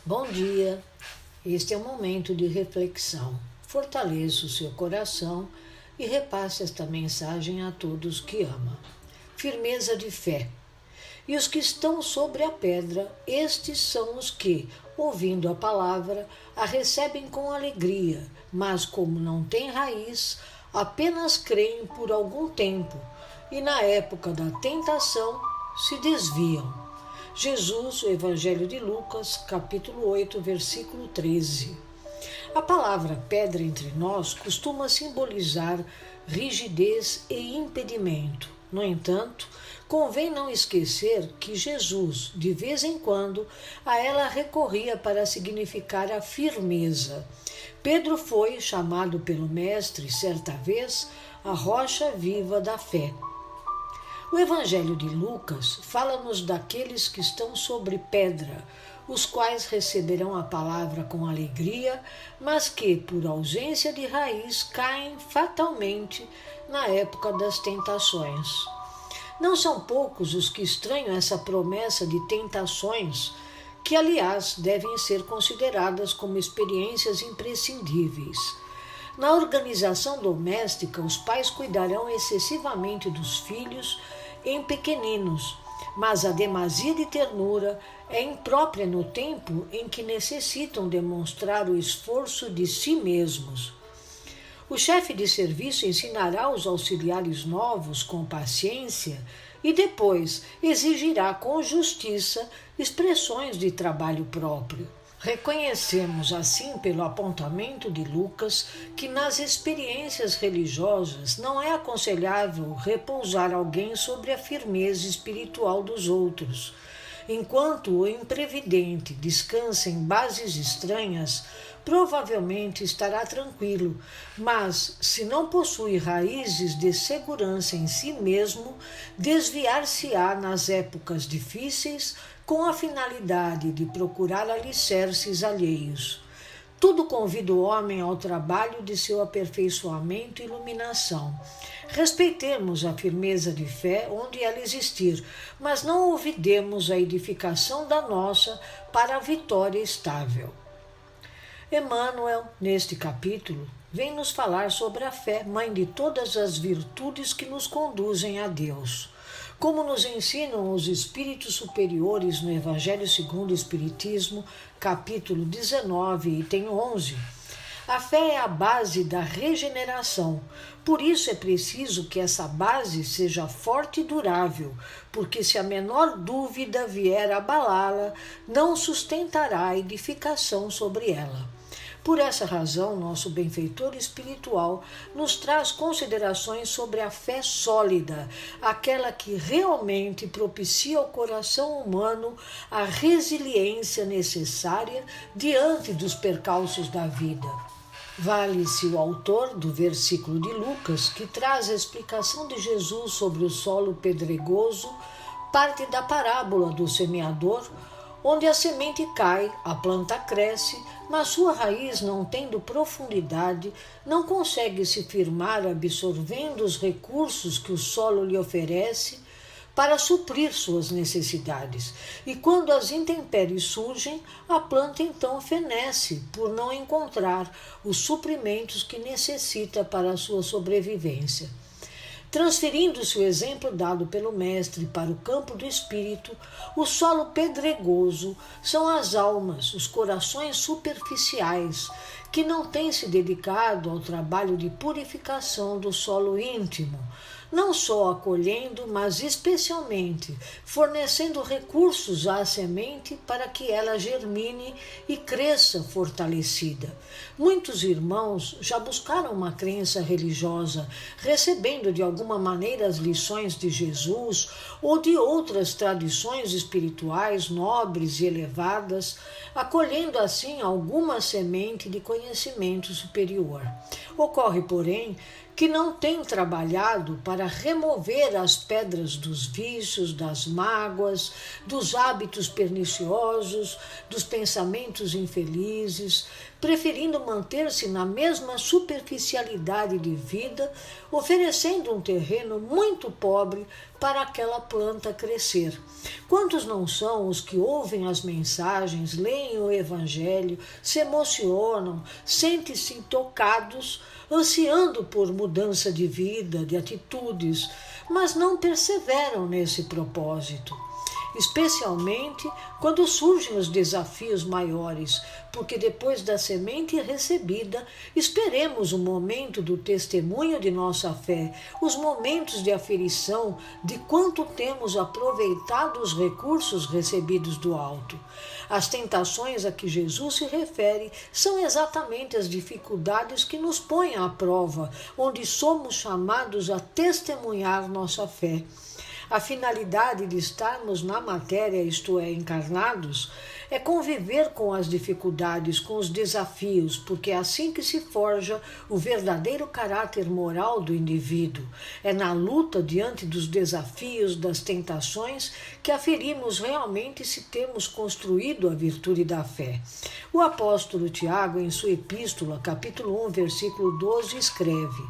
Bom dia, este é um momento de reflexão. Fortaleça o seu coração e repasse esta mensagem a todos que ama. Firmeza de fé. E os que estão sobre a pedra, estes são os que, ouvindo a palavra, a recebem com alegria, mas como não têm raiz, apenas creem por algum tempo e na época da tentação se desviam. Jesus, o Evangelho de Lucas, capítulo 8, versículo 13. A palavra pedra entre nós costuma simbolizar rigidez e impedimento. No entanto, convém não esquecer que Jesus, de vez em quando, a ela recorria para significar a firmeza. Pedro foi chamado pelo Mestre, certa vez, a rocha viva da fé. O Evangelho de Lucas fala-nos daqueles que estão sobre pedra, os quais receberão a palavra com alegria, mas que, por ausência de raiz, caem fatalmente na época das tentações. Não são poucos os que estranham essa promessa de tentações, que, aliás, devem ser consideradas como experiências imprescindíveis. Na organização doméstica, os pais cuidarão excessivamente dos filhos em pequeninos, mas a demasia de ternura é imprópria no tempo em que necessitam demonstrar o esforço de si mesmos. O chefe de serviço ensinará os auxiliares novos com paciência e depois exigirá com justiça expressões de trabalho próprio. Reconhecemos assim pelo apontamento de Lucas que nas experiências religiosas não é aconselhável repousar alguém sobre a firmeza espiritual dos outros. Enquanto o imprevidente descansa em bases estranhas, provavelmente estará tranquilo, mas, se não possui raízes de segurança em si mesmo, desviar-se-á nas épocas difíceis com a finalidade de procurar alicerces alheios. Tudo convida o homem ao trabalho de seu aperfeiçoamento e iluminação. Respeitemos a firmeza de fé onde ela existir, mas não olvidemos a edificação da nossa para a vitória estável. Emmanuel, neste capítulo, vem nos falar sobre a fé, mãe de todas as virtudes que nos conduzem a Deus. Como nos ensinam os espíritos superiores no Evangelho segundo o Espiritismo, capítulo 19, item 11, a fé é a base da regeneração. Por isso é preciso que essa base seja forte e durável, porque se a menor dúvida vier a abalá-la, não sustentará a edificação sobre ela. Por essa razão, nosso benfeitor espiritual nos traz considerações sobre a fé sólida, aquela que realmente propicia ao coração humano a resiliência necessária diante dos percalços da vida. Vale-se o autor do versículo de Lucas, que traz a explicação de Jesus sobre o solo pedregoso, parte da parábola do semeador, onde a semente cai, a planta cresce, mas sua raiz, não tendo profundidade, não consegue se firmar absorvendo os recursos que o solo lhe oferece para suprir suas necessidades. E quando as intempéries surgem, a planta então fenece por não encontrar os suprimentos que necessita para a sua sobrevivência. Transferindo-se o exemplo dado pelo Mestre para o campo do espírito, o solo pedregoso são as almas, os corações superficiais, que não têm se dedicado ao trabalho de purificação do solo íntimo, não só acolhendo, mas especialmente fornecendo recursos à semente para que ela germine e cresça fortalecida. Muitos irmãos já buscaram uma crença religiosa, recebendo de alguma maneira as lições de Jesus ou de outras tradições espirituais nobres e elevadas, acolhendo assim alguma semente de conhecimento superior. Ocorre, porém, que não tem trabalhado para remover as pedras dos vícios, das mágoas, dos hábitos perniciosos, dos pensamentos infelizes, preferindo manter-se na mesma superficialidade de vida, oferecendo um terreno muito pobre para aquela planta crescer. Quantos não são os que ouvem as mensagens, leem o Evangelho, se emocionam, sentem-se tocados, ansiando por mudança de vida, de atitudes, mas não perseveram nesse propósito? Especialmente quando surgem os desafios maiores, porque depois da semente recebida, esperemos o momento do testemunho de nossa fé, os momentos de aferição de quanto temos aproveitado os recursos recebidos do alto. As tentações a que Jesus se refere são exatamente as dificuldades que nos põem à prova, onde somos chamados a testemunhar nossa fé. A finalidade de estarmos na matéria, isto é, encarnados, é conviver com as dificuldades, com os desafios, porque é assim que se forja o verdadeiro caráter moral do indivíduo. É na luta diante dos desafios, das tentações, que aferimos realmente se temos construído a virtude da fé. O apóstolo Tiago, em sua epístola, capítulo 1, versículo 12, escreve: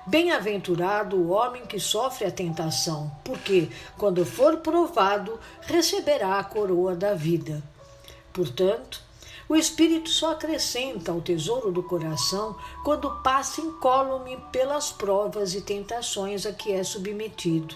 Bem-aventurado o homem que sofre a tentação, porque, quando for provado, receberá a coroa da vida. Portanto, o Espírito só acrescenta ao tesouro do coração quando passa incólume pelas provas e tentações a que é submetido.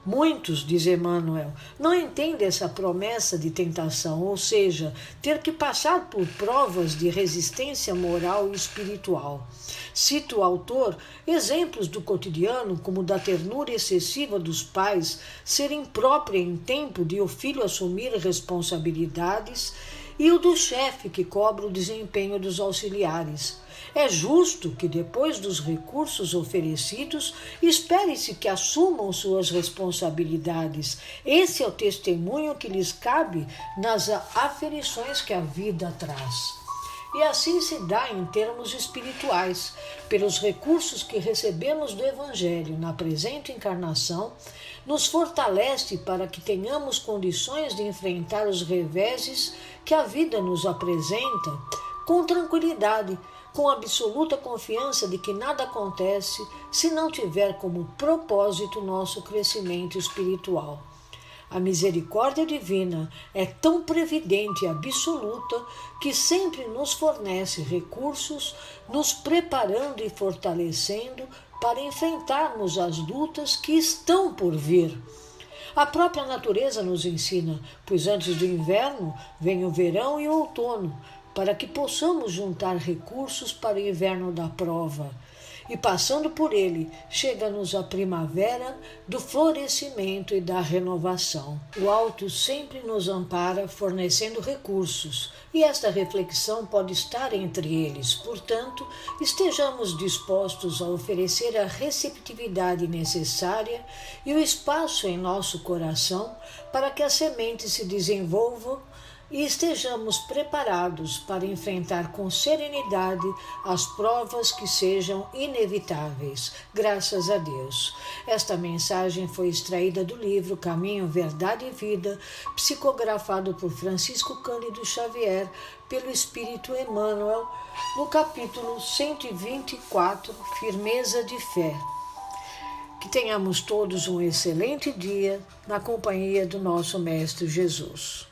Muitos, diz Emmanuel, não entendem essa promessa de tentação, ou seja, ter que passar por provas de resistência moral e espiritual. Cita o autor exemplos do cotidiano, como da ternura excessiva dos pais ser imprópria em tempo de o filho assumir responsabilidades, e o do chefe que cobra o desempenho dos auxiliares. É justo que, depois dos recursos oferecidos, espere-se que assumam suas responsabilidades. Esse é o testemunho que lhes cabe nas aferições que a vida traz. E assim se dá em termos espirituais. Pelos recursos que recebemos do Evangelho na presente encarnação, nos fortalece para que tenhamos condições de enfrentar os reveses que a vida nos apresenta com tranquilidade, com absoluta confiança de que nada acontece se não tiver como propósito nosso crescimento espiritual. A misericórdia divina é tão previdente e absoluta que sempre nos fornece recursos, nos preparando e fortalecendo para enfrentarmos as lutas que estão por vir. A própria natureza nos ensina, pois antes do inverno vem o verão e o outono, para que possamos juntar recursos para o inverno da prova. E passando por ele, chega-nos a primavera do florescimento e da renovação. O alto sempre nos ampara, fornecendo recursos, e esta reflexão pode estar entre eles. Portanto, estejamos dispostos a oferecer a receptividade necessária e o espaço em nosso coração para que a semente se desenvolva e estejamos preparados para enfrentar com serenidade as provas que sejam inevitáveis, graças a Deus. Esta mensagem foi extraída do livro Caminho, Verdade e Vida, psicografado por Francisco Cândido Xavier, pelo Espírito Emmanuel, no capítulo 124, Firmeza de Fé. Que tenhamos todos um excelente dia na companhia do nosso Mestre Jesus.